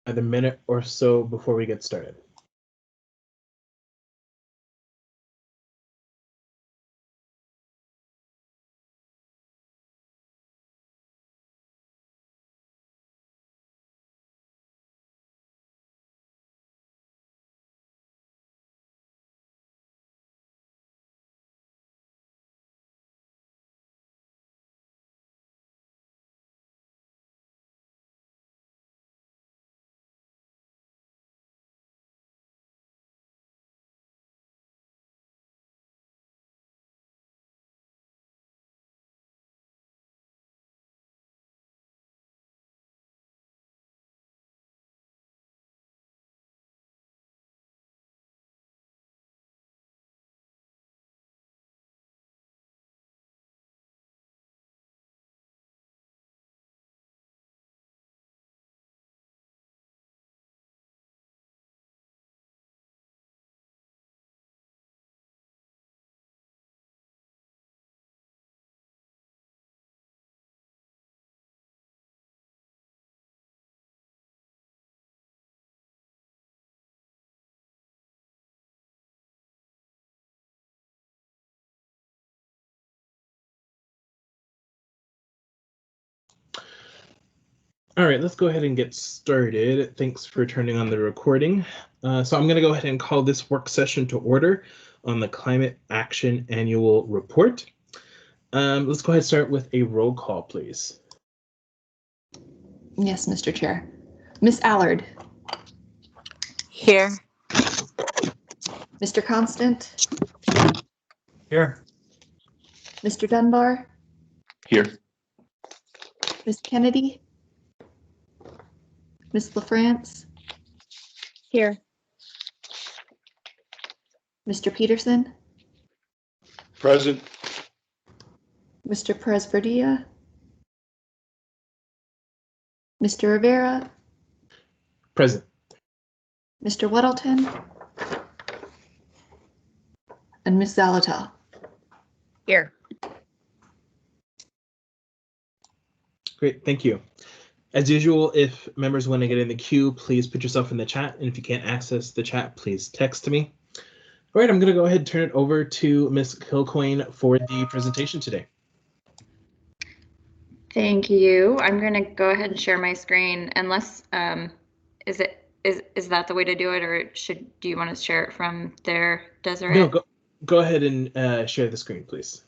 Another minute or so before we get started. All right, let's go ahead and get started. Thanks for turning on the recording. So I'm going to go ahead and call this work session to order on the Climate Action Annual Report. Let's go ahead and start with a roll call, please. Yes, Mr. Chair. Ms. Allard. Here. Mr. Constant. Here. Mr. Dunbar. Here. Ms. Kennedy. Ms. LaFrance. Here. Mr. Peterson. Present. Mr. Perez-Verdilla. Mr. Rivera. Present. Mr. Weddleton. And Ms. Zalatal. Here. Great, thank you. As usual, if members want to get in the queue, please put yourself in the chat. And if you can't access the chat, please text me. All right, I'm going to go ahead and turn it over to Ms. Kilcoyne for the presentation today. Thank you. I'm going to go ahead and share my screen unless, is that the way to do it, or do you want to share it from there, Desiree? No, go ahead and share the screen, please.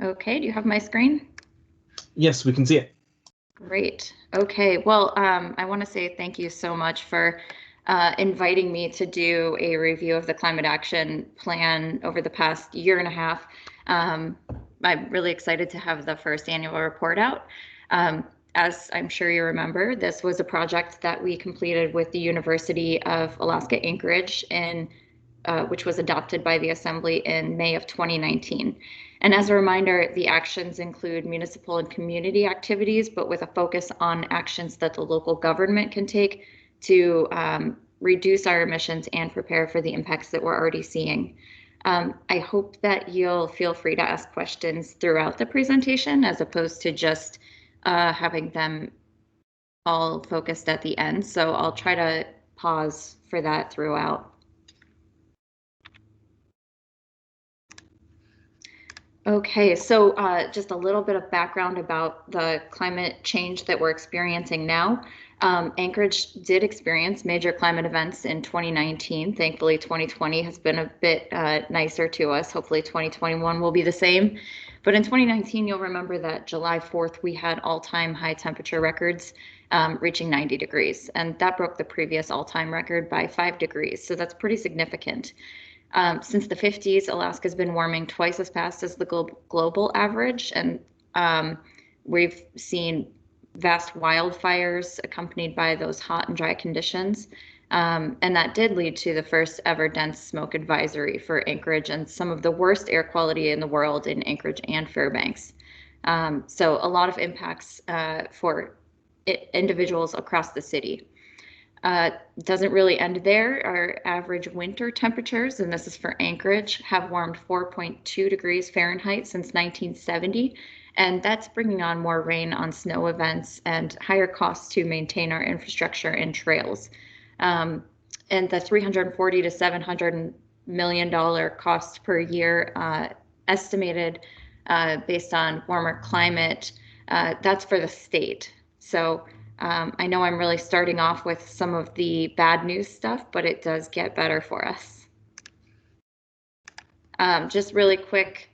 Okay, do you have my screen? Yes, we can see it. Great. Okay, well, I want to say thank you so much for inviting me to do a review of the climate action plan over the past year and a half. I'm really excited to have the first annual report out. As I'm sure you remember, this was a project that we completed with the University of Alaska Anchorage, which was adopted by the Assembly in May of 2019. And as a reminder, the actions include municipal and community activities, but with a focus on actions that the local government can take to reduce our emissions and prepare for the impacts that we're already seeing. I hope that you'll feel free to ask questions throughout the presentation as opposed to just having them all focused at the end. So I'll try to pause for that throughout. Okay, so just a little bit of background about the climate change that we're experiencing now. Anchorage did experience major climate events in 2019. Thankfully, 2020 has been a bit nicer to us. Hopefully 2021 will be the same. But in 2019, you'll remember that July 4th, we had all-time high temperature records reaching 90 degrees. And that broke the previous all-time record by 5 degrees. So that's pretty significant. Since the 50s, Alaska's been warming twice as fast as the global average, and we've seen vast wildfires accompanied by those hot and dry conditions, and that did lead to the first ever dense smoke advisory for Anchorage and some of the worst air quality in the world in Anchorage and Fairbanks. So a lot of impacts for individuals across the city. Doesn't really end there. Our average winter temperatures, and this is for Anchorage, have warmed 4.2 degrees Fahrenheit since 1970. And that's bringing on more rain on snow events and higher costs to maintain our infrastructure and trails. And the $340 to $700 million cost per year estimated based on warmer climate, that's for the state. So I know I'm really starting off with some of the bad news stuff, but it does get better for us. Just really quick,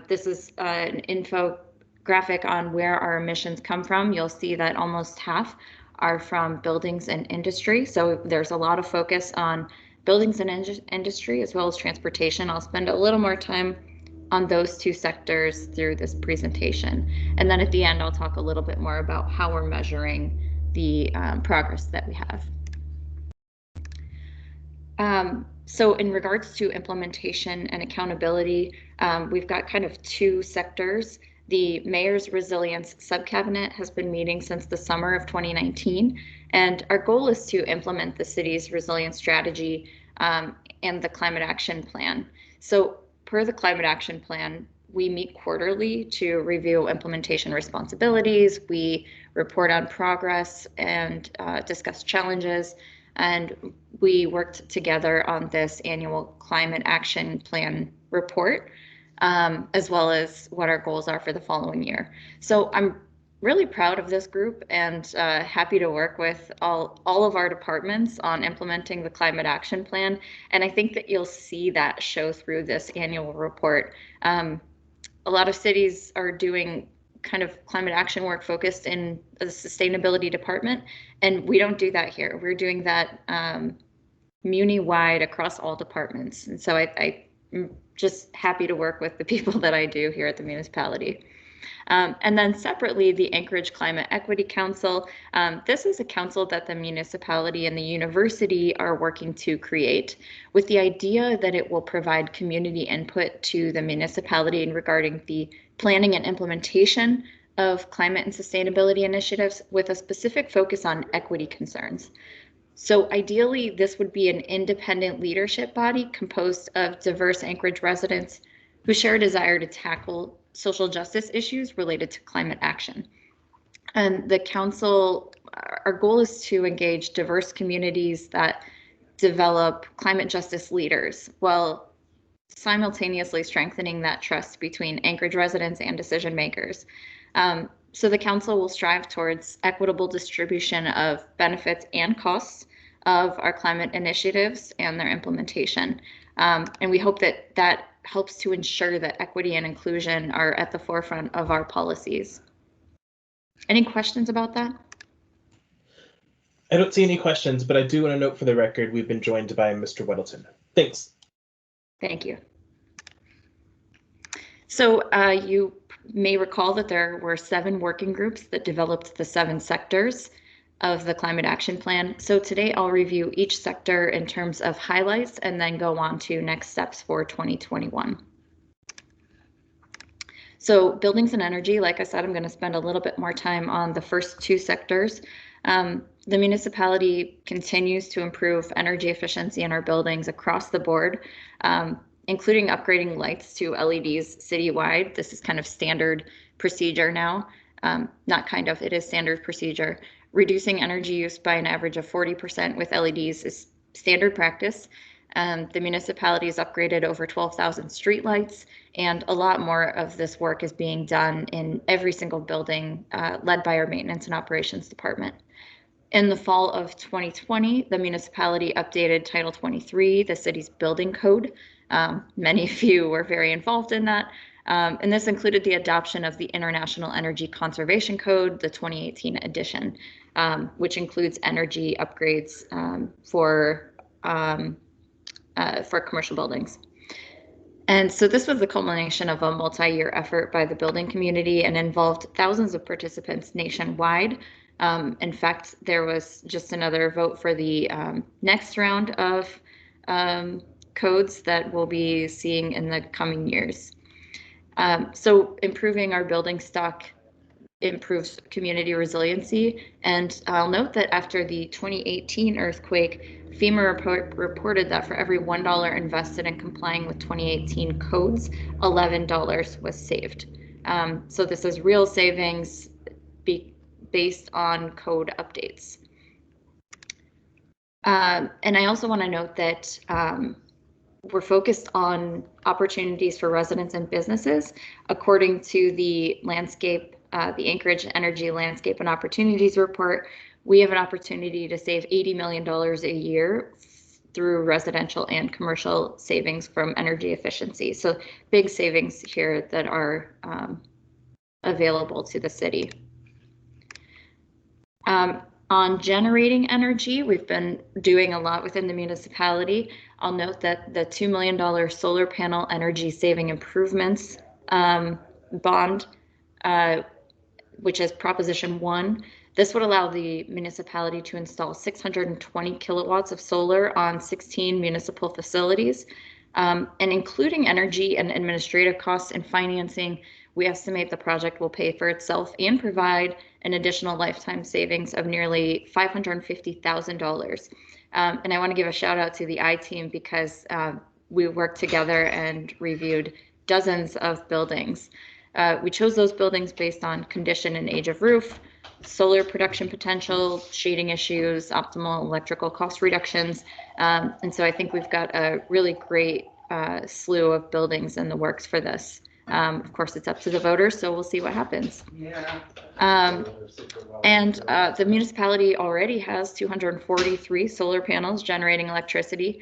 this is an infographic on where our emissions come from. You'll see that almost half are from buildings and industry. So there's a lot of focus on buildings and industry as well as transportation. I'll spend a little more time on those two sectors through this presentation. And then at the end, I'll talk a little bit more about how we're measuring the progress that we have. So in regards to implementation and accountability, we've got kind of two sectors. The Mayor's Resilience Subcabinet has been meeting since the summer of 2019, and our goal is to implement the city's resilience strategy and the climate action plan. So per the climate action plan, we meet quarterly to review implementation responsibilities. We report on progress and discuss challenges. And we worked together on this annual climate action plan report, as well as what our goals are for the following year. So I'm really proud of this group and happy to work with all of our departments on implementing the climate action plan. And I think that you'll see that show through this annual report. A lot of cities are doing kind of climate action work focused in the sustainability department, and we don't do that here. We're doing that muni-wide across all departments. And so I'm just happy to work with the people that I do here at the municipality. And then separately, the Anchorage Climate Equity Council. This is a council that the municipality and the university are working to create with the idea that it will provide community input to the municipality in regarding the planning and implementation of climate and sustainability initiatives with a specific focus on equity concerns. So ideally, this would be an independent leadership body composed of diverse Anchorage residents who share a desire to tackle social justice issues related to climate action. And the council, our goal is to engage diverse communities that develop climate justice leaders while simultaneously strengthening that trust between Anchorage residents and decision makers. So the council will strive towards equitable distribution of benefits and costs of our climate initiatives and their implementation. And we hope that that helps to ensure that equity and inclusion are at the forefront of our policies. Any questions about that? I don't see any questions, but I do want to note for the record, we've been joined by Mr. Weddleton. Thanks. Thank you. So you may recall that there were 7 working groups that developed the 7 sectors of the climate action plan. So today I'll review each sector in terms of highlights and then go on to next steps for 2021. So buildings and energy, like I said, I'm going to spend a little bit more time on the first 2 sectors. The municipality continues to improve energy efficiency in our buildings across the board, including upgrading lights to LEDs citywide. This is kind of standard procedure now. Not kind of, it is standard procedure. Reducing energy use by an average of 40% with LEDs is standard practice. The municipality has upgraded over 12,000 streetlights, and a lot more of this work is being done in every single building led by our maintenance and operations department. In the fall of 2020, the municipality updated Title 23, the city's building code. Many of you were very involved in that. And this included the adoption of the International Energy Conservation Code, the 2018 edition, which includes energy upgrades for commercial buildings. And so this was the culmination of a multi-year effort by the building community and involved thousands of participants nationwide. In fact, there was just another vote for the next round of codes that we'll be seeing in the coming years. So improving our building stock improves community resiliency. And I'll note that after the 2018 earthquake, FEMA reported that for every $1 invested in complying with 2018 codes, $11 was saved. So this is real savings based on code updates. And I also want to note that we're focused on opportunities for residents and businesses. According to the landscape, the Anchorage Energy Landscape and Opportunities Report, we have an opportunity to save $80 million a year through residential and commercial savings from energy efficiency. So big savings here that are available to the city. On generating energy, we've been doing a lot within the municipality. I'll note that the $2 million solar panel energy saving improvements bond, which is Proposition 1, this would allow the municipality to install 620 kilowatts of solar on 16 municipal facilities. And including energy and administrative costs and financing, we estimate the project will pay for itself and provide an additional lifetime savings of nearly $550,000. And I want to give a shout out to the I-team because we worked together and reviewed dozens of buildings. We chose those buildings based on condition and age of roof, solar production potential, shading issues, optimal electrical cost reductions. And so I think we've got a really great slew of buildings in the works for this. Of course, it's up to the voters, so we'll see what happens. And the municipality already has 243 solar panels generating electricity.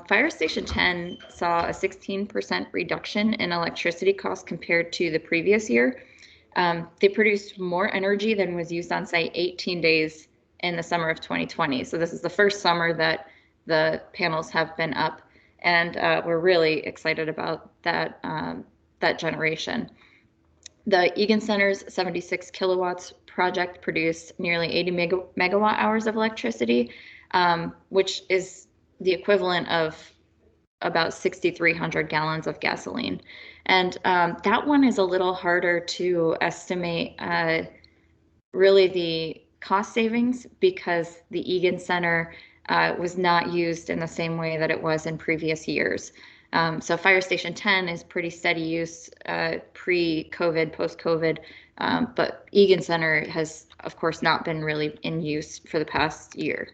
Fire Station 10 saw a 16% reduction in electricity costs compared to the previous year. They produced more energy than was used on site 18 days in the summer of 2020. So this is the first summer that the panels have been up, and we're really excited about that, that generation. The Egan Center's 76 kilowatts project produced nearly 80 megawatt hours of electricity, which is the equivalent of about 6,300 gallons of gasoline. And that one is a little harder to estimate really the cost savings because the Egan Center was not used in the same way that it was in previous years. So Fire Station 10 is pretty steady use pre-COVID, post-COVID, but Egan Center has, of course, not been really in use for the past year.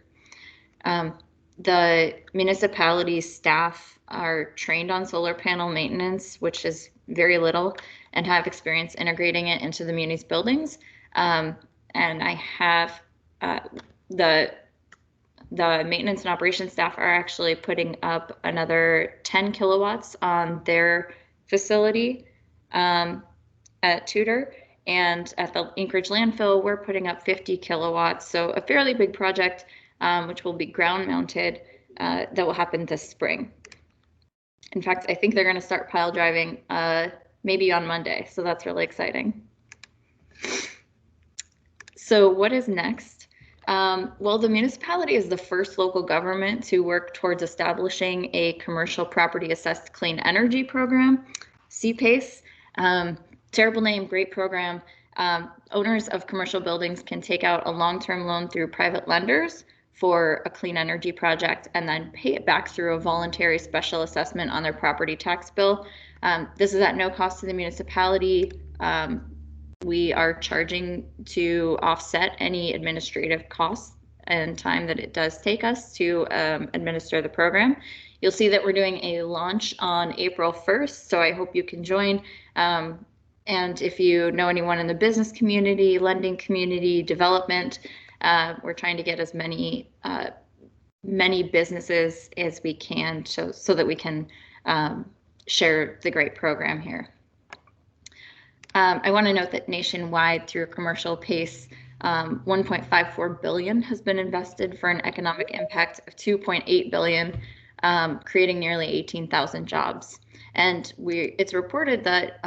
The municipality staff are trained on solar panel maintenance, which is very little, and have experience integrating it into the Muni's buildings. And I have the maintenance and operations staff are actually putting up another 10 kilowatts on their facility at Tudor, and at the Anchorage landfill, we're putting up 50 kilowatts. So a fairly big project, which will be ground mounted, that will happen this spring. In fact, I think they're going to start pile driving maybe on Monday. So that's really exciting. So what is next? Well, the municipality is the first local government to work towards establishing a commercial property assessed clean energy program, CPACE. Terrible name, great program. Owners of commercial buildings can take out a long-term loan through private lenders for a clean energy project and then pay it back through a voluntary special assessment on their property tax bill. This is at no cost to the municipality. We are charging to offset any administrative costs and time that it does take us to administer the program. You'll see that we're doing a launch on April 1st, so I hope you can join. And if you know anyone in the business community, lending community, development, we're trying to get as many businesses as we can so that we can share the great program here. I want to note that nationwide through commercial PACE, $1.54 billion has been invested for an economic impact of $2.8 billion, creating nearly 18,000 jobs. And it's reported that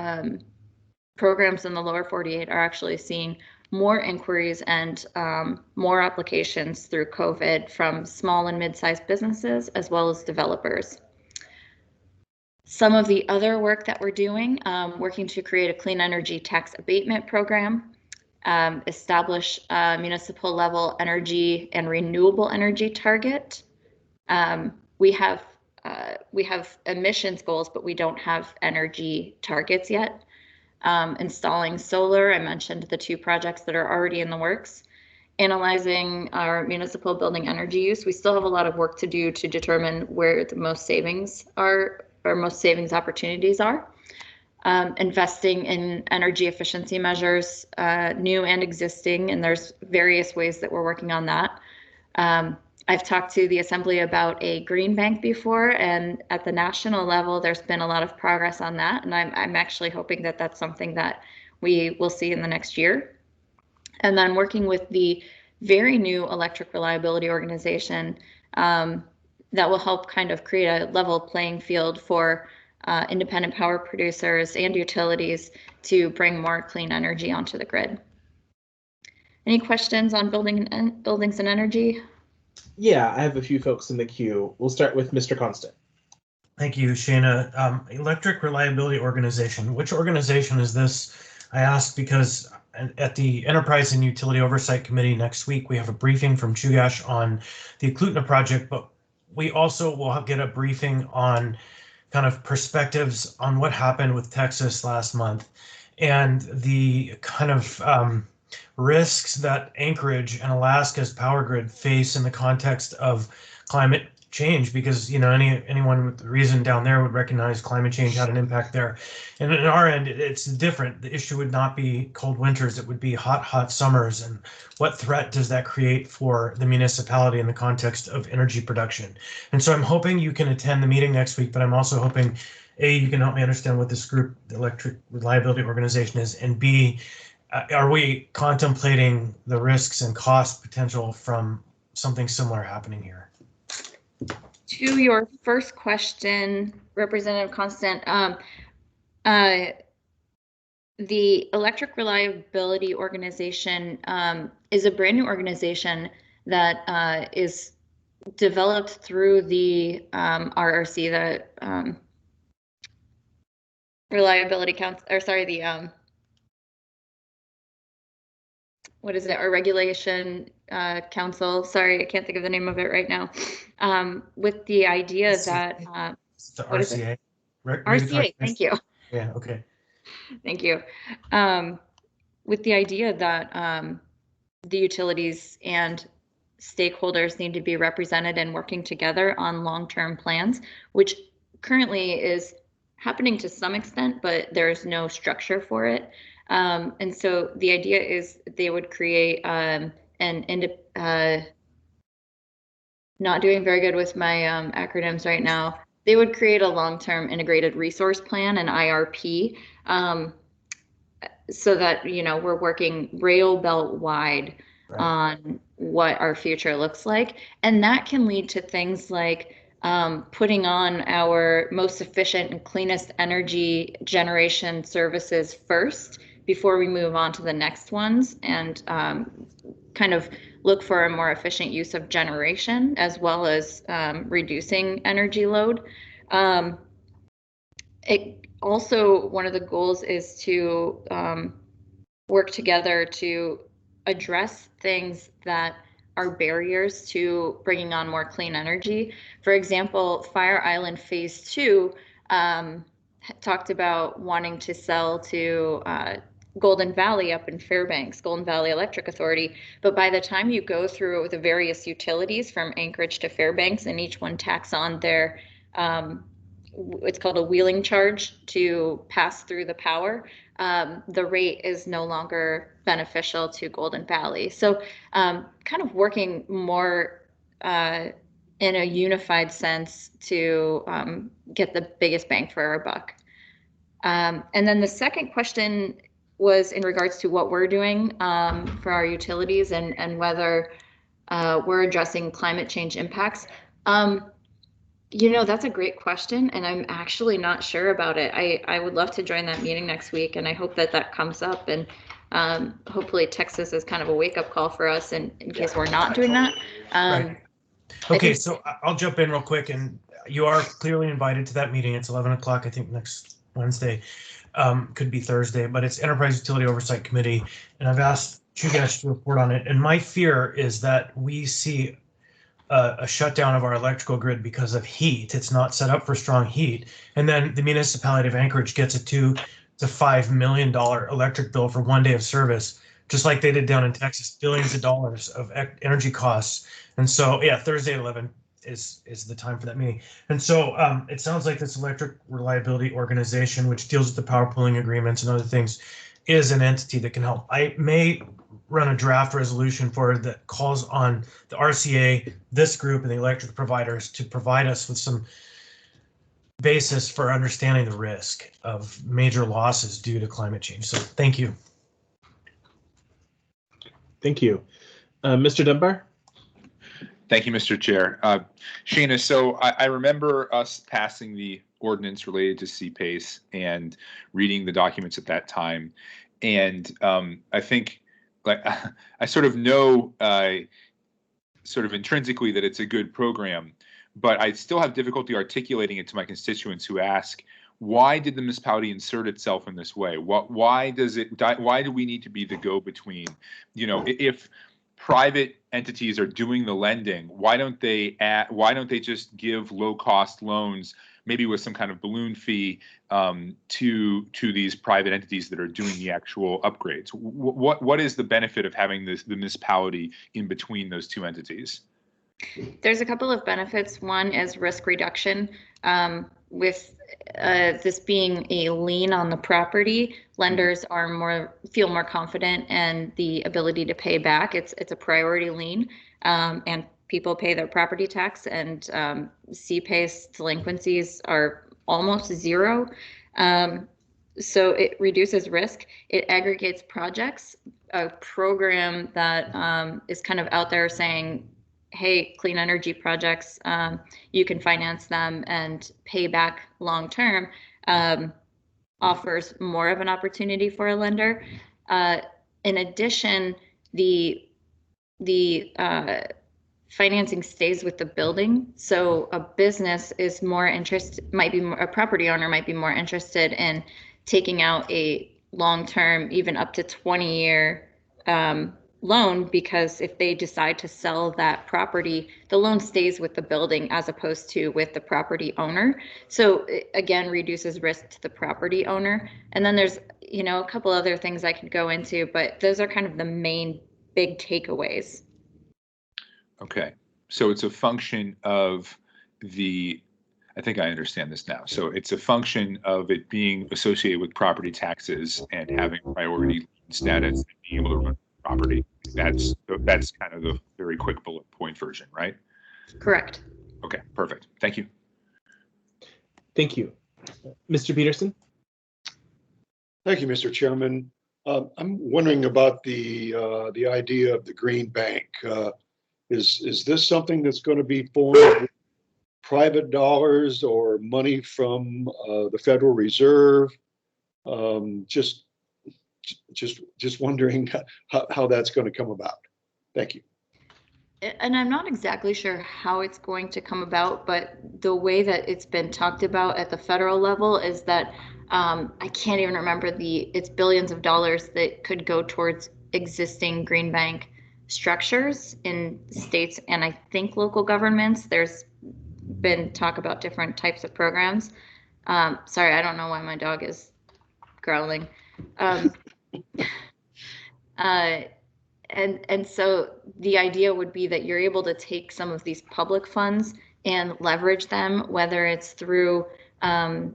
programs in the lower 48 are actually seeing more inquiries and more applications through COVID from small and mid-sized businesses as well as developers. Some of the other work that we're doing, working to create a clean energy tax abatement program. establish a municipal level energy and renewable energy target. We have emissions goals, but we don't have energy targets yet. Installing solar, I mentioned the 2 projects that are already in the works. Analyzing our municipal building energy use. We still have a lot of work to do to determine where the most savings are, or most savings opportunities are. Investing in energy efficiency measures, new and existing, and there's various ways that we're working on that. I've talked to the Assembly about a green bank before, and at the national level, there's been a lot of progress on that, and I'm actually hoping that that's something that we will see in the next year. And then working with the very new electric reliability organization that will help kind of create a level playing field for independent power producers and utilities to bring more clean energy onto the grid. Any questions on buildings and energy? Yeah, I have a few folks in the queue. We'll start with Mr. Constant. Thank you, Shana. Electric Reliability Organization. Which organization is this? I ask because at the Enterprise and Utility Oversight Committee next week, we have a briefing from Chugash on the Eklutna project, but we also will get a briefing on kind of perspectives on what happened with Texas last month and the kind of risks that Anchorage and Alaska's power grid face in the context of climate change, because anyone with reason down there would recognize climate change had an impact there. And in our end, it's different. The issue would not be cold winters, it would be hot summers. And what threat does that create for the municipality in the context of energy production? And so I'm hoping you can attend the meeting next week, but I'm also hoping, A, you can help me understand what this group, the Electric Reliability Organization, is, and B, are we contemplating the risks and cost potential from something similar happening here? To your first question, Representative Constant, the Electric Reliability Organization is a brand new organization that is developed through the RRC, the Reliability Council, or sorry, the what is it? Our Regulation Council. Sorry, I can't think of the name of it right now. With the idea that the what is RCA. it? RCA. Thank you. Yeah. Okay. Thank you. With the idea that the utilities and stakeholders need to be represented and working together on long-term plans, which currently is happening to some extent, but there's no structure for it. And so the idea is they would create not doing very good with my acronyms right now. They would create a long-term integrated resource plan, an IRP, so that, we're working rail belt wide on what our future looks like. And that can lead to things like putting on our most efficient and cleanest energy generation services first before we move on to the next ones, and kind of look for a more efficient use of generation as well as reducing energy load. It also, one of the goals is to work together to address things that are barriers to bringing on more clean energy. For example, Fire Island Phase 2 talked about wanting to sell to Golden Valley up in Fairbanks, Golden Valley Electric Authority. But by the time you go through the various utilities from Anchorage to Fairbanks, and each one tacks on their, it's called a wheeling charge to pass through the power, the rate is no longer beneficial to Golden Valley. So kind of working more in a unified sense to get the biggest bang for our buck. And then the second question was in regards to what we're doing for our utilities and whether we're addressing climate change impacts. That's a great question, and I'm actually not sure about it. I would love to join that meeting next week, and I hope that comes up, and hopefully Texas is kind of a wake-up call for us in case we're not doing that. Right. Okay, so I'll jump in real quick, and you are clearly invited to that meeting. It's 11 o'clock, I think, next Wednesday. could be Thursday, but it's Enterprise Utility Oversight Committee, and I've asked Chugash to report on it. And my fear is that we see a shutdown of our electrical grid because of heat. It's not set up for strong heat. And then the municipality of Anchorage gets a $2 to $5 million electric bill for 1 day of service, just like they did down in Texas, billions of dollars of energy costs. And so, yeah, Thursday at 11 is the time for that meeting. And so it sounds like this electric reliability organization, which deals with the power pooling agreements and other things, is an entity that can help. I may run a draft resolution for it that calls on the RCA, this group, and the electric providers to provide us with some basis for understanding the risk of major losses due to climate change. So thank you. Thank you. Mr. Dunbar? Thank you, Mr. Chair. Shana, so I remember us passing the ordinance related to CPACE and reading the documents at that time. And I think, like, I sort of know sort of intrinsically that it's a good program, but I still have difficulty articulating it to my constituents who ask, why did the municipality insert itself in this way? Why do we need to be the go-between? You know, if private entities are doing the lending, why don't they just give low-cost loans, maybe with some kind of balloon fee, to these private entities that are doing the actual upgrades? What is the benefit of having the municipality in between those two entities? There's a couple of benefits. One is risk reduction. With this being a lien on the property, lenders are feel more confident in the ability to pay back. It's a priority lien, and people pay their property tax, and CPACE delinquencies are almost zero. So it reduces risk. It aggregates projects. A program that is kind of out there saying, hey, clean energy projects, you can finance them and pay back long term, offers more of an opportunity for a lender. In addition, the financing stays with the building. So a business is more interested, a property owner might be more interested in taking out a long-term, even up to 20-year loan, because if they decide to sell that property, the loan stays with the building as opposed to with the property owner. So it, again, reduces risk to the property owner. And then there's, you know, a couple other things I could go into, but those are kind of the main big takeaways. Okay, so it's a function of I think I understand this now. So it's a function of it being associated with property taxes and having priority status and being able to run property. That's kind of the very quick bullet point version, right? Correct. Okay, perfect. Thank you. Thank you. Mr. Peterson? Thank you, Mr. Chairman. I'm wondering about the idea of the green bank. Is this something that's going to be formed with private dollars or money from the Federal Reserve? Just wondering how that's going to come about. Thank you. And I'm not exactly sure how it's going to come about, but the way that it's been talked about at the federal level is that I can't even remember it's billions of dollars that could go towards existing green bank structures in states and I think local governments. There's been talk about different types of programs. Sorry, I don't know why my dog is growling. And so the idea would be that you're able to take some of these public funds and leverage them, whether it's through, again,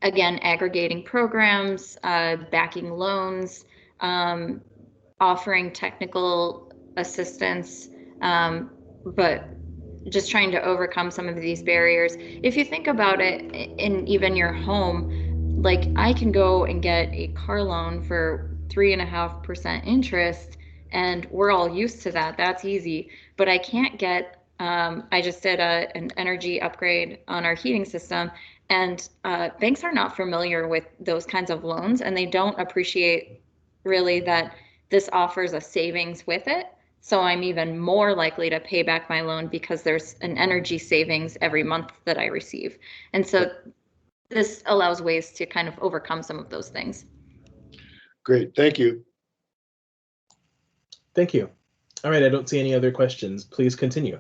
aggregating programs, backing loans, offering technical assistance, but just trying to overcome some of these barriers. If you think about it in even your home, like I can go and get a car loan for 3.5% interest, and we're all used to that. That's easy, but I can't get, I just did an energy upgrade on our heating system, and banks are not familiar with those kinds of loans, and they don't appreciate really that this offers a savings with it. So I'm even more likely to pay back my loan because there's an energy savings every month that I receive. And so this allows ways to kind of overcome some of those things. Great, thank you. Thank you. All right, I don't see any other questions. Please continue.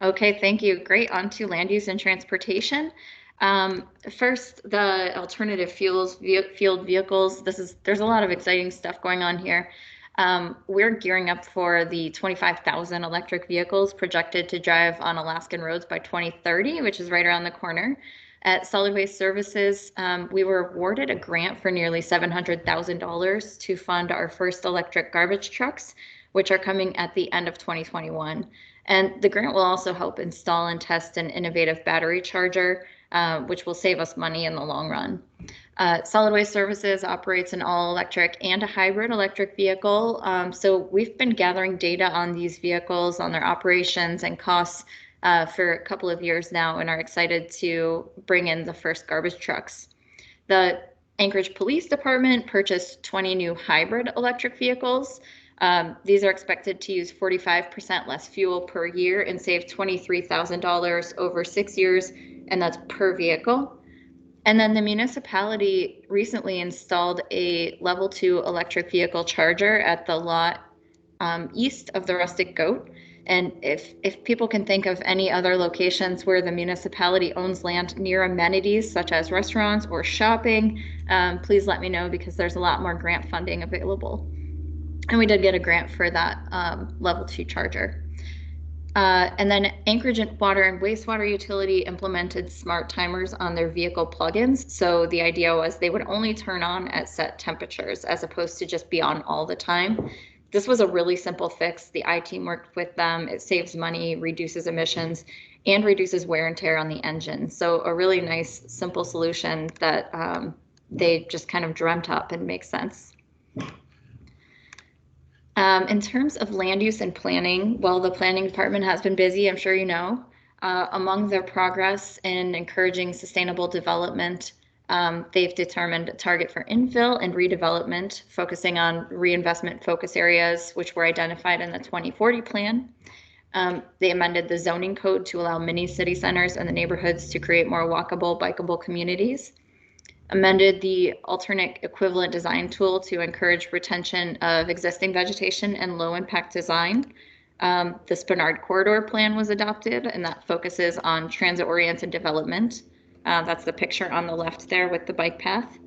Okay, thank you. Great. On to land use and transportation. First, the alternative fuels, fueled vehicles. There's a lot of exciting stuff going on here. We're gearing up for the 25,000 electric vehicles projected to drive on Alaskan roads by 2030, which is right around the corner. At Solid Waste Services, we were awarded a grant for nearly $700,000 to fund our first electric garbage trucks, which are coming at the end of 2021. And the grant will also help install and test an innovative battery charger, which will save us money in the long run. Solid Waste Services operates an all-electric and a hybrid electric vehicle. So we've been gathering data on these vehicles, on their operations and costs for a couple of years now, and are excited to bring in the first garbage trucks. The Anchorage Police Department purchased 20 new hybrid electric vehicles. These are expected to use 45% less fuel per year and save $23,000 over 6 years, and that's per vehicle. And then the municipality recently installed a level 2 electric vehicle charger at the lot east of the Rustic Goat. And if people can think of any other locations where the municipality owns land near amenities such as restaurants or shopping, please let me know, because there's a lot more grant funding available. And we did get a grant for that level 2 charger. And then Anchorage Water and Wastewater Utility implemented smart timers on their vehicle plugins. So the idea was they would only turn on at set temperatures as opposed to just be on all the time. This was a really simple fix. The I team worked with them. It saves money, reduces emissions, and reduces wear and tear on the engine. So a really nice, simple solution that they just kind of dreamt up and makes sense. In terms of land use and planning, well, the planning department has been busy, I'm sure you know. Among their progress in encouraging sustainable development, they've determined a target for infill and redevelopment, focusing on reinvestment focus areas, which were identified in the 2040 plan. They amended the zoning code to allow mini city centers and the neighborhoods to create more walkable, bikeable communities. Amended the alternate equivalent design tool to encourage retention of existing vegetation and low impact design. The Spinard Corridor Plan was adopted, and that focuses on transit oriented development. That's the picture on the left there with the bike path.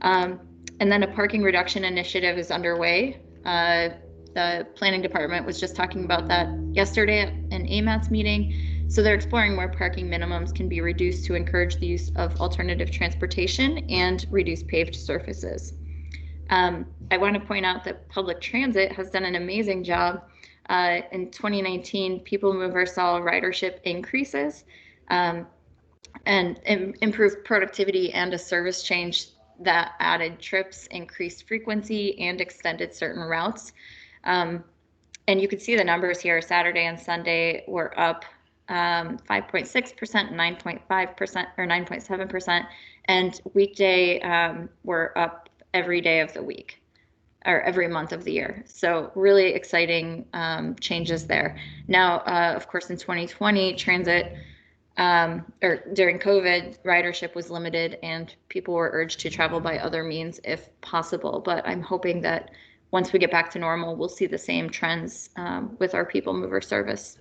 And then a parking reduction initiative is underway. The planning department was just talking about that yesterday at an AMATS meeting. So they're exploring where parking minimums can be reduced to encourage the use of alternative transportation and reduce paved surfaces. I want to point out that public transit has done an amazing job. In 2019, People Mover saw ridership increases and improved productivity, and a service change that added trips, increased frequency, and extended certain routes. And you can see the numbers here. Saturday and Sunday were up 5.6%, 9.5%, or 9.7%, and weekday we're up every day of the week, or every month of the year. So really exciting changes there. Now, of course, in 2020, transit, or during COVID, ridership was limited and people were urged to travel by other means if possible. But I'm hoping that once we get back to normal, we'll see the same trends with our People Mover service.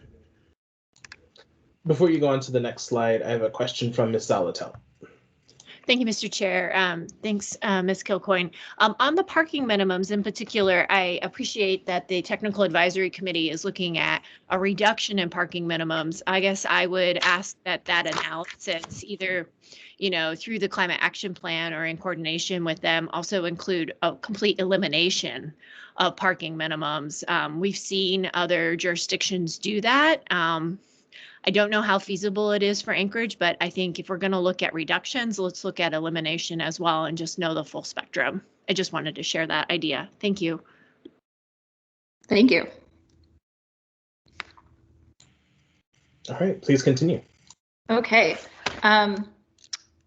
Before you go on to the next slide, I have a question from Ms. Zalatel. Thank you, Mr. Chair. Thanks, Ms. Kilcoyne. On the parking minimums in particular, I appreciate that the Technical Advisory Committee is looking at a reduction in parking minimums. I guess I would ask that analysis, either, through the Climate Action Plan or in coordination with them, also include a complete elimination of parking minimums. We've seen other jurisdictions do that. I don't know how feasible it is for Anchorage, but I think if we're going to look at reductions, let's look at elimination as well and just know the full spectrum. I just wanted to share that idea. Thank you. Thank you. All right, please continue. Okay.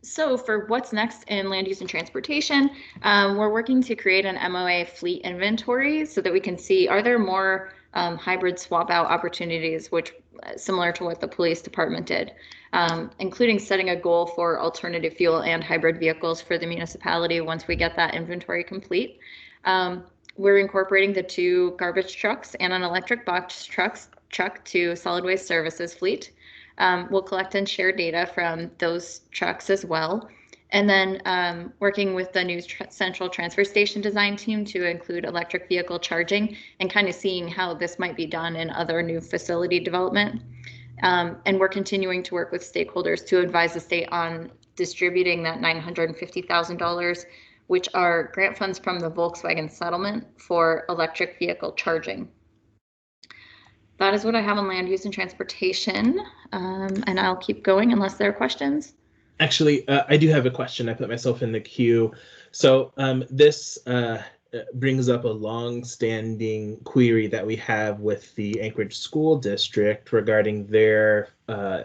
So for what's next in land use and transportation, we're working to create an MOA fleet inventory so that we can see, are there more hybrid swap out opportunities, which similar to what the police department did, including setting a goal for alternative fuel and hybrid vehicles for the municipality once we get that inventory complete. We're incorporating the 2 garbage trucks and an electric box truck to solid waste services fleet. We'll collect and share data from those trucks as well. And then working with the new central transfer station design team to include electric vehicle charging and kind of seeing how this might be done in other new facility development. And we're continuing to work with stakeholders to advise the state on distributing that $950,000, which are grant funds from the Volkswagen settlement for electric vehicle charging. That is what I have on land use and transportation. And I'll keep going unless there are questions. Actually, I do have a question. I put myself in the queue. So this brings up a long-standing query that we have with the Anchorage School District regarding their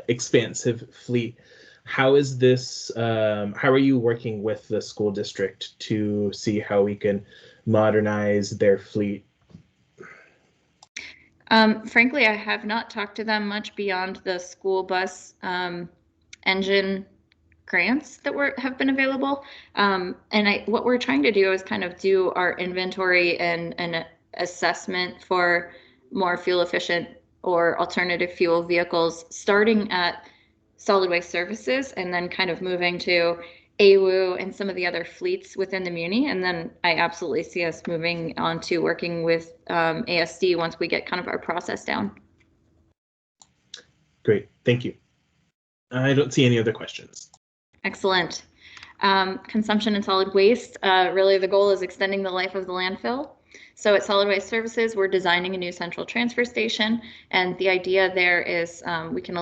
expansive fleet. How is this? How are you working with the school district to see how we can modernize their fleet? Frankly, I have not talked to them much beyond the school bus engine grants that have been available. And what we're trying to do is kind of do our inventory and an assessment for more fuel efficient or alternative fuel vehicles, starting at solid waste services and then kind of moving to AWU and some of the other fleets within the Muni. And then I absolutely see us moving on to working with ASD once we get kind of our process down. Great, thank you. I don't see any other questions. Excellent. Consumption and solid waste, really the goal is extending the life of the landfill. So at Solid Waste Services, we're designing a new central transfer station, and the idea there is we can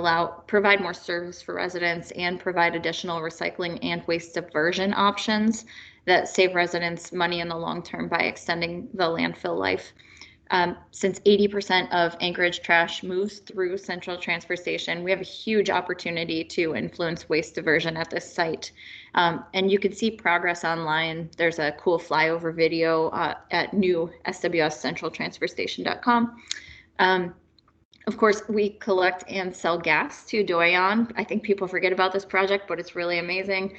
provide more service for residents and provide additional recycling and waste diversion options that save residents money in the long term by extending the landfill life. Since 80% of Anchorage trash moves through Central Transfer Station, we have a huge opportunity to influence waste diversion at this site. And you can see progress online. There's a cool flyover video at new swscentraltransferstation.com. Of course, we collect and sell gas to Doyon. I think people forget about this project, but it's really amazing.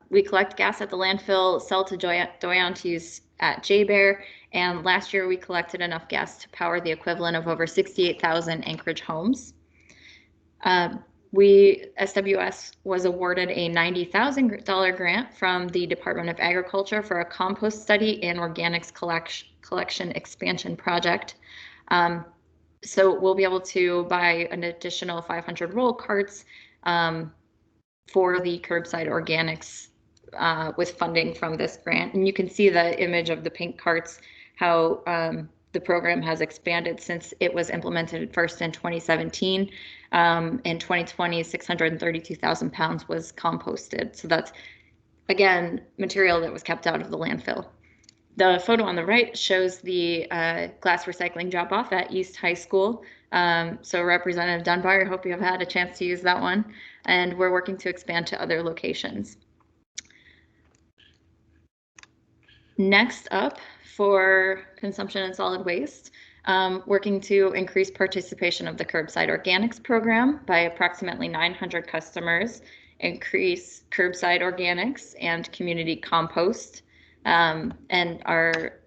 We collect gas at the landfill, sell to Doyon to use at JBear, and last year we collected enough gas to power the equivalent of over 68,000 Anchorage homes. SWS was awarded a $90,000 grant from the Department of Agriculture for a compost study and organics collection expansion project. So we'll be able to buy an additional 500 roll carts for the curbside organics with funding from this grant. And you can see the image of the pink carts, how the program has expanded since it was implemented first in 2017. In 2020, 632,000 pounds was composted. So that's, again, material that was kept out of the landfill. The photo on the right shows the glass recycling drop-off at East High School. So Representative Dunbar, I hope you have had a chance to use that one. And we're working to expand to other locations. Next up, for consumption and solid waste, working to increase participation of the curbside organics program by approximately 900 customers, increase curbside organics and community compost. And our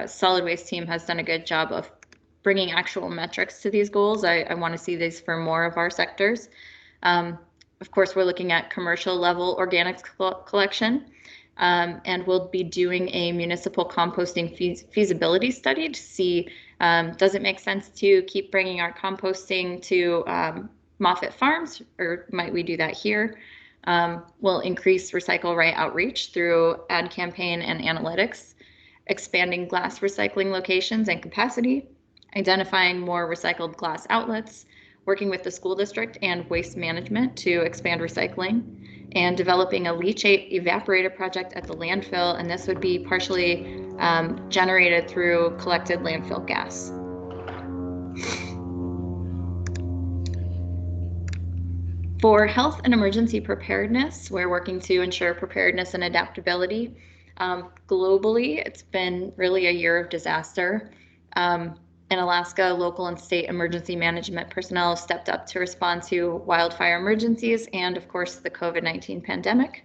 solid waste team has done a good job of bringing actual metrics to these goals. I want to see these for more of our sectors. Of course, we're looking at commercial level organics collection. And we'll be doing a municipal composting feasibility study to see, does it make sense to keep bringing our composting to Moffett Farms, or might we do that here? We'll increase Recycle Right outreach through ad campaign and analytics, expanding glass recycling locations and capacity, identifying more recycled glass outlets, working with the school district and waste management to expand recycling, and developing a leachate evaporator project at the landfill, and this would be partially generated through collected landfill gas. For health and emergency preparedness, we're working to ensure preparedness and adaptability. Globally, it's been really a year of disaster. In Alaska, local and state emergency management personnel stepped up to respond to wildfire emergencies and, of course, the COVID-19 pandemic.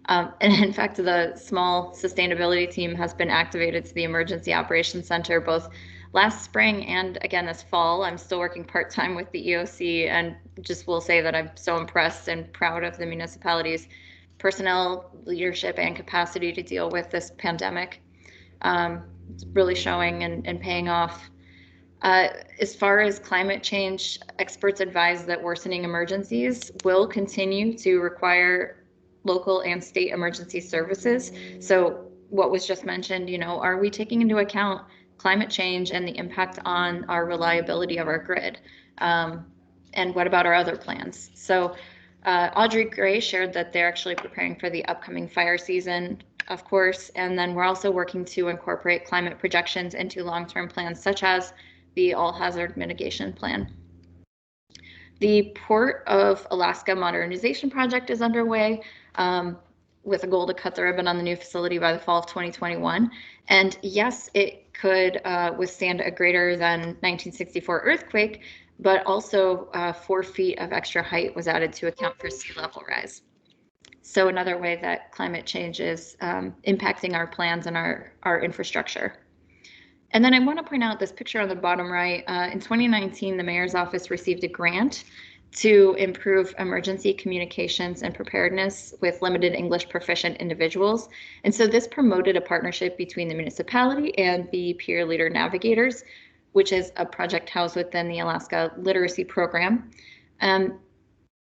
And in fact, the small sustainability team has been activated to the Emergency Operations Center both last spring and again this fall. I'm still working part-time with the EOC, and just will say that I'm so impressed and proud of the municipality's personnel, leadership, and capacity to deal with this pandemic. It's really showing and paying off. As far as climate change, experts advise that worsening emergencies will continue to require local and state emergency services. So what was just mentioned, are we taking into account climate change and the impact on our reliability of our grid? And what about our other plans? So Audrey Gray shared that they're actually preparing for the upcoming fire season, of course, and then we're also working to incorporate climate projections into long-term plans, such as the All Hazard Mitigation Plan. The Port of Alaska Modernization Project is underway with a goal to cut the ribbon on the new facility by the fall of 2021. And yes, it could withstand a greater than 1964 earthquake, but also 4 feet of extra height was added to account for sea level rise. So another way that climate change is impacting our plans and our infrastructure. And then I want to point out this picture on the bottom right. In 2019, the mayor's office received a grant to improve emergency communications and preparedness with limited English proficient individuals. And so this promoted a partnership between the municipality and the Peer Leader Navigators, which is a project housed within the Alaska Literacy Program.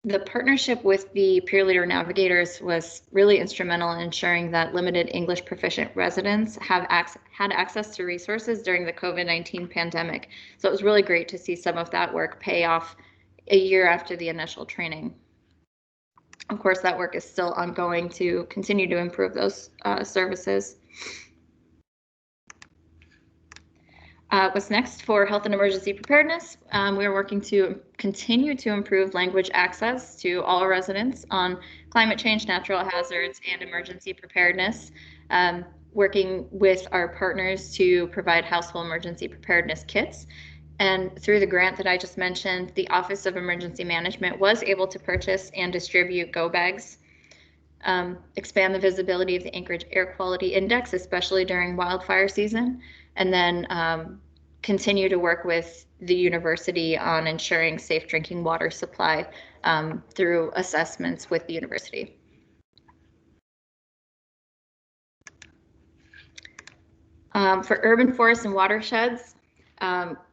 The partnership with the Peer Leader Navigators was really instrumental in ensuring that limited English proficient residents had access to resources during the COVID-19 pandemic. So it was really great to see some of that work pay off a year after the initial training. Of course, that work is still ongoing to continue to improve those services. What's next for health and emergency preparedness? We are working to continue to improve language access to all residents on climate change, natural hazards, and emergency preparedness. Working with our partners to provide household emergency preparedness kits. And through the grant that I just mentioned, the Office of Emergency Management was able to purchase and distribute go bags, expand the visibility of the Anchorage Air Quality Index, especially during wildfire season, and then continue to work with the university on ensuring safe drinking water supply through assessments with the university. For urban forests and watersheds,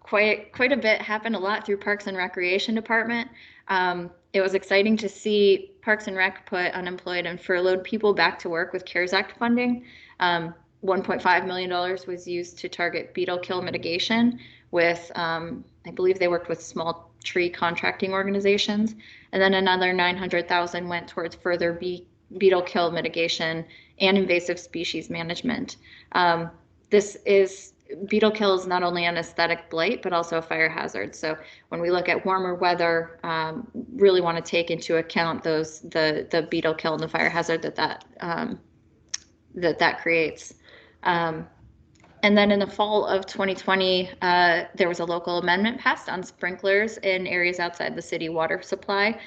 quite a bit happened, a lot through Parks and Recreation Department. It was exciting to see Parks and Rec put unemployed and furloughed people back to work with CARES Act funding. $1.5 million was used to target beetle kill mitigation with, I believe they worked with small tree contracting organizations. And then another $900,000 went towards further beetle kill mitigation and invasive species management. Beetle kill is not only an aesthetic blight, but also a fire hazard. So when we look at warmer weather, really want to take into account the beetle kill and the fire hazard that creates. And then in the fall of 2020, there was a local amendment passed on sprinklers in areas outside the city water supply,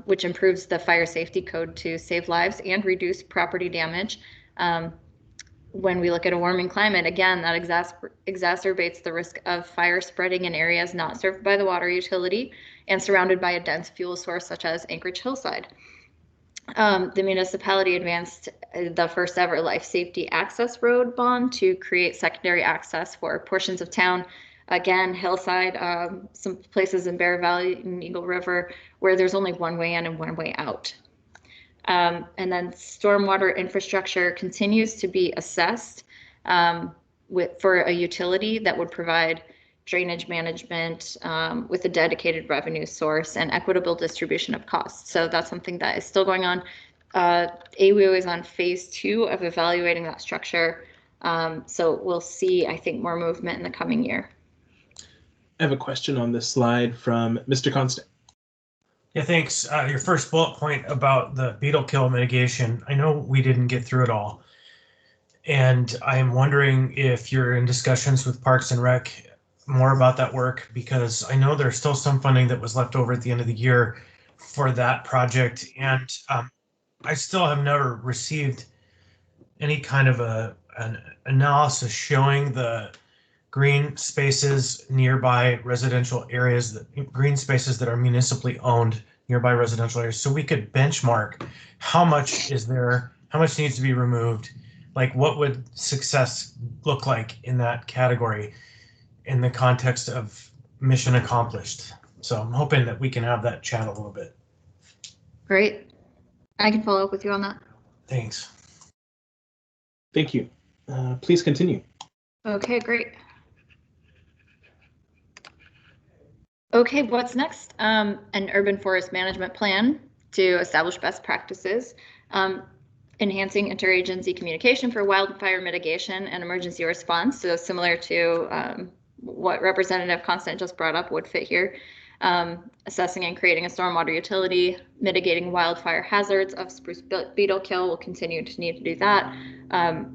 which improves the fire safety code to save lives and reduce property damage. When we look at a warming climate, again, that exacerbates the risk of fire spreading in areas not served by the water utility and surrounded by a dense fuel source such as Anchorage Hillside. The municipality advanced the first ever life safety access road bond to create secondary access for portions of town. Again, Hillside, some places in Bear Valley and Eagle River where there's only one way in and one way out. And then stormwater infrastructure continues to be assessed for a utility that would provide drainage management with a dedicated revenue source and equitable distribution of costs. So that's something that is still going on. AWU is on phase 2 of evaluating that structure. So we'll see, I think, more movement in the coming year. I have a question on this slide from Mr. Constant. Yeah, thanks. Your first bullet point about the beetle kill mitigation, I know we didn't get through it all. And I'm wondering if you're in discussions with Parks and Rec more about that work because I know there's still some funding that was left over at the end of the year for that project. And I still have never received any kind of an analysis showing the green spaces nearby residential areas, green spaces that are municipally owned nearby residential areas. So we could benchmark how much is there, how much needs to be removed, like what would success look like in that category in the context of mission accomplished. So I'm hoping that we can have that chat a little bit. Great. I can follow up with you on that. Thanks. Thank you. Please continue. Okay, great. Okay, what's next? An urban forest management plan to establish best practices, enhancing interagency communication for wildfire mitigation and emergency response. So similar to what Representative Constant just brought up would fit here. Assessing and creating a stormwater utility, mitigating wildfire hazards of spruce beetle kill. We'll continue to need to do that.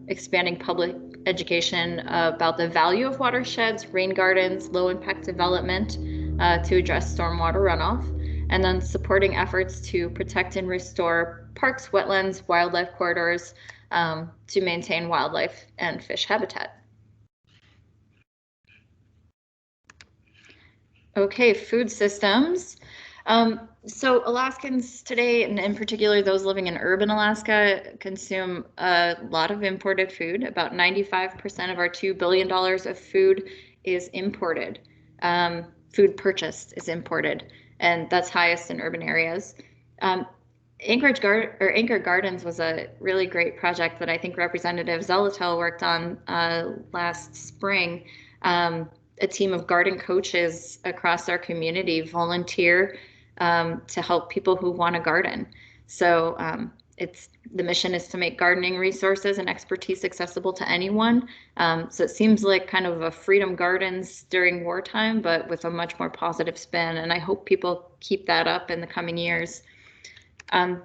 Expanding public education about the value of watersheds, rain gardens, low impact development to address stormwater runoff, and then supporting efforts to protect and restore parks, wetlands, wildlife corridors to maintain wildlife and fish habitat. Okay, food systems. So Alaskans today, and in particular those living in urban Alaska, consume a lot of imported food. About 95% of our $2 billion of food is imported. Food purchased is imported, and that's highest in urban areas. Anchorage Anchor Gardens was a really great project that I think Representative Zolotel worked on last spring. A team of garden coaches across our community volunteer to help people who want to garden. So the mission is to make gardening resources and expertise accessible to anyone. So it seems like kind of a Freedom Gardens during wartime, but with a much more positive spin. And I hope people keep that up in the coming years. The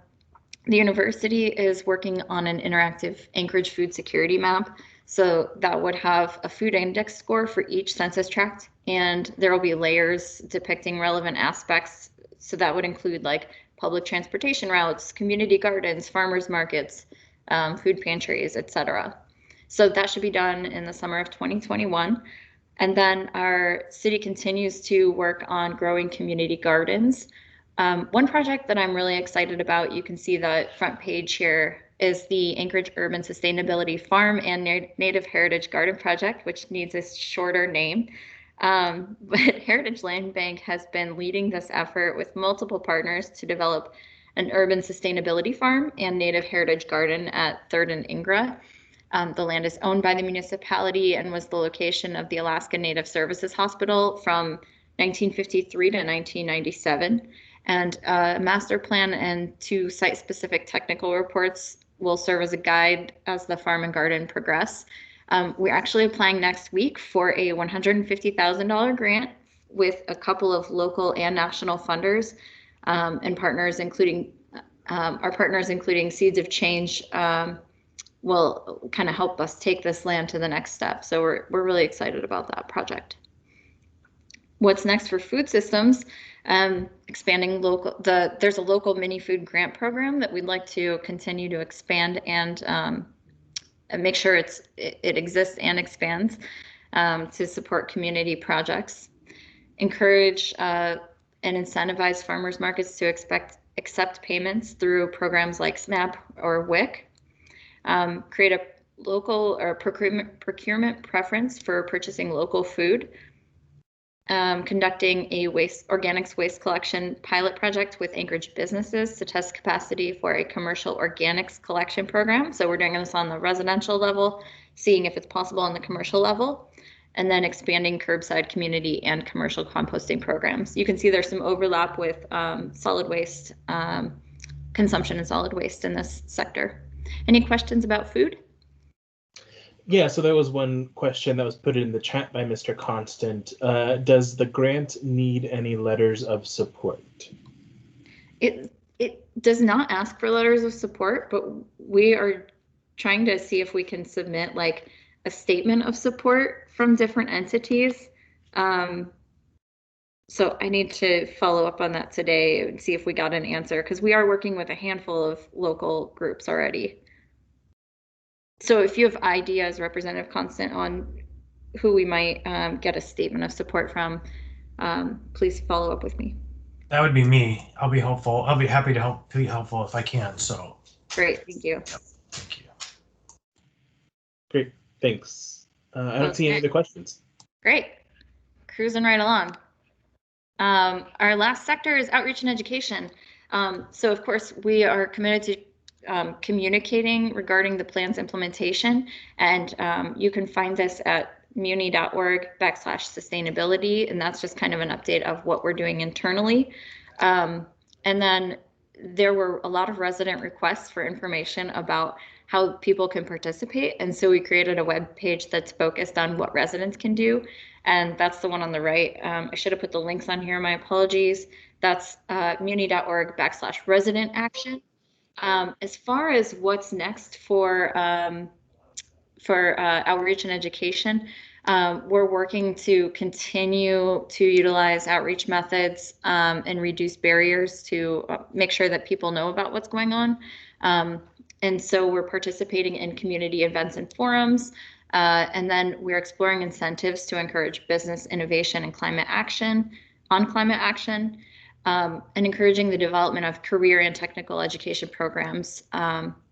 university is working on an interactive Anchorage food security map. So that would have a food index score for each census tract, and there will be layers depicting relevant aspects. So that would include like public transportation routes, community gardens, farmers markets, food pantries, etc. So that should be done in the summer of 2021. And then our city continues to work on growing community gardens. One project that I'm really excited about, you can see the front page here, is the Anchorage Urban Sustainability Farm and Native Heritage Garden Project, which needs a shorter name. But Heritage Land Bank has been leading this effort with multiple partners to develop an urban sustainability farm and native heritage garden at 3rd and Ingra. The land is owned by the municipality and was the location of the Alaska Native Services Hospital from 1953 to 1997. And a master plan and 2 site-specific technical reports will serve as a guide as the farm and garden progress. We're actually applying next week for a $150,000 grant with a couple of local and national funders and partners, including our partners, including Seeds of Change, will kind of help us take this land to the next step. So we're really excited about that project. What's next for food systems? Expanding local, there's a local mini food grant program that we'd like to continue to expand and make sure it exists and expands to support community projects. Encourage and incentivize farmers markets to accept payments through programs like SNAP or WIC. Create a local or procurement preference for purchasing local food. Conducting a organics waste collection pilot project with Anchorage businesses to test capacity for a commercial organics collection program. So we're doing this on the residential level, seeing if it's possible on the commercial level, and then expanding curbside community and commercial composting programs. You can see there's some overlap with solid waste consumption and solid waste in this sector. Any questions about food? Yeah, so there was one question that was put in the chat by Mr. Constant. Does the grant need any letters of support? It does not ask for letters of support, but we are trying to see if we can submit like a statement of support from different entities So I need to follow up on that today and see if we got an answer, because we are working with a handful of local groups already. So if you have ideas, Representative Constant, on who we might get a statement of support from, please follow up with me. That would be me. I'll be helpful. I'll be happy to be helpful if I can. So Great, thank you. yep, thank you. Great, thanks. I don't see any other questions. Great, cruising right along. Our last sector is outreach and education. So of course, we are committed to communicating regarding the plan's implementation, and you can find this at muni.org/sustainability, and that's just kind of an update of what we're doing internally. And then there were a lot of resident requests for information about how people can participate, and so we created a web page that's focused on what residents can do, and that's the one on the right. I should have put the links on here, my apologies. That's muni.org/resident action. As far as what's next for outreach and education, we're working to continue to utilize outreach methods and reduce barriers to make sure that people know about what's going on. And so we're participating in community events and forums, and then we're exploring incentives to encourage business innovation and climate action, and encouraging the development of career and technical education programs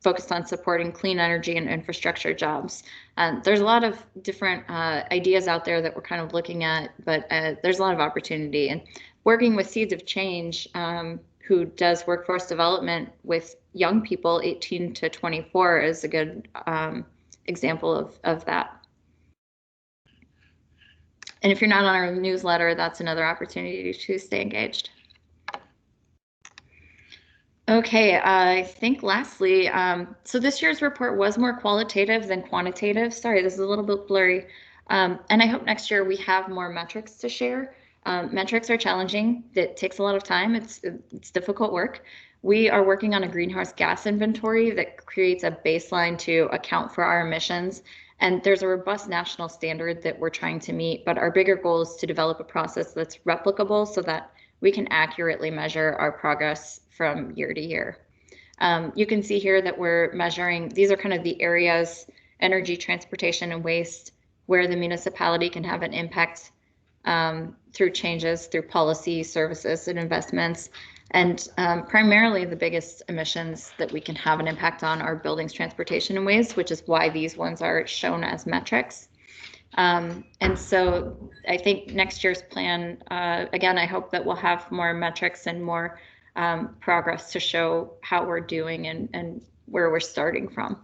focused on supporting clean energy and infrastructure jobs. There's a lot of different ideas out there that we're kind of looking at, but there's a lot of opportunity. And working with Seeds of Change, who does workforce development with young people 18 to 24, is a good example of that. And if you're not on our newsletter, that's another opportunity to stay engaged. Okay, I think lastly, so this year's report was more qualitative than quantitative. Sorry, this is a little bit blurry. And I hope next year we have more metrics to share. Metrics are challenging. It takes a lot of time. It's difficult work. We are working on a greenhouse gas inventory that creates a baseline to account for our emissions. And there's a robust national standard that we're trying to meet, but our bigger goal is to develop a process that's replicable so that we can accurately measure our progress from year to year. You can see here that we're measuring, these are kind of the areas, energy, transportation, and waste, where the municipality can have an impact through changes, through policy, services, and investments. And primarily the biggest emissions that we can have an impact on are buildings, transportation, and waste, which is why these ones are shown as metrics. And so I think next year's plan, again, I hope that we'll have more metrics and more progress to show how we're doing and where we're starting from.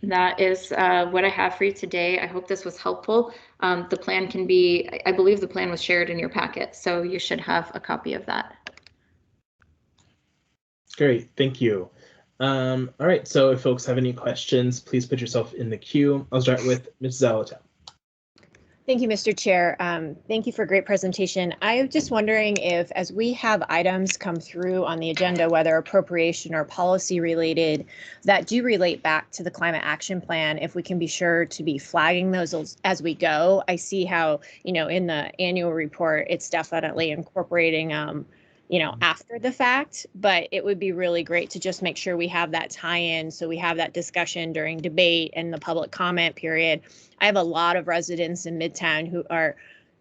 That is what I have for you today. I hope this was helpful. The plan can be, I believe the plan was shared in your packet, so you should have a copy of that. Great, thank you. All right, so if folks have any questions, please put yourself in the queue. I'll start with Ms. Zalatow. Thank you, Mr. Chair. Thank you for a great presentation. I'm just wondering if, as we have items come through on the agenda, whether appropriation or policy related, that do relate back to the climate action plan, if we can be sure to be flagging those as we go. I see how, in the annual report, it's definitely incorporating after the fact, but it would be really great to just make sure we have that tie-in, so we have that discussion during debate and the public comment period. I have a lot of residents in Midtown who are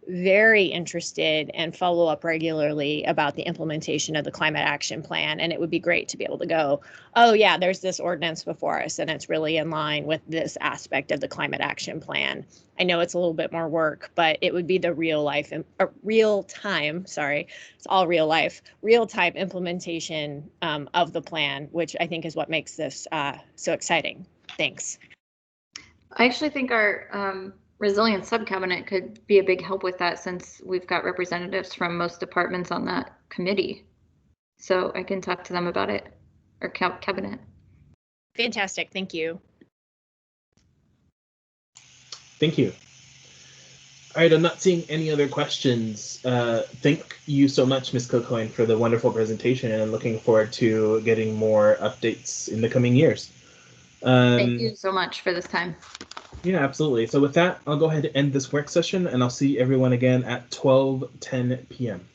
very interested and follow up regularly about the implementation of the climate action plan. And it would be great to be able to go, oh yeah, there's this ordinance before us and it's really in line with this aspect of the climate action plan. I know it's a little bit more work, but it would be the real time implementation of the plan, which I think is what makes this so exciting. Thanks. I actually think our resilience subcabinet could be a big help with that, since we've got representatives from most departments on that committee. So I can talk to them about it, or cabinet. Fantastic, thank you. Thank you. All right, I'm not seeing any other questions. Thank you so much, Ms. Kilcoyne, for the wonderful presentation, and I'm looking forward to getting more updates in the coming years. Thank you so much for this time. Yeah, absolutely. So with that, I'll go ahead and end this work session, and I'll see everyone again at 12:10 p.m.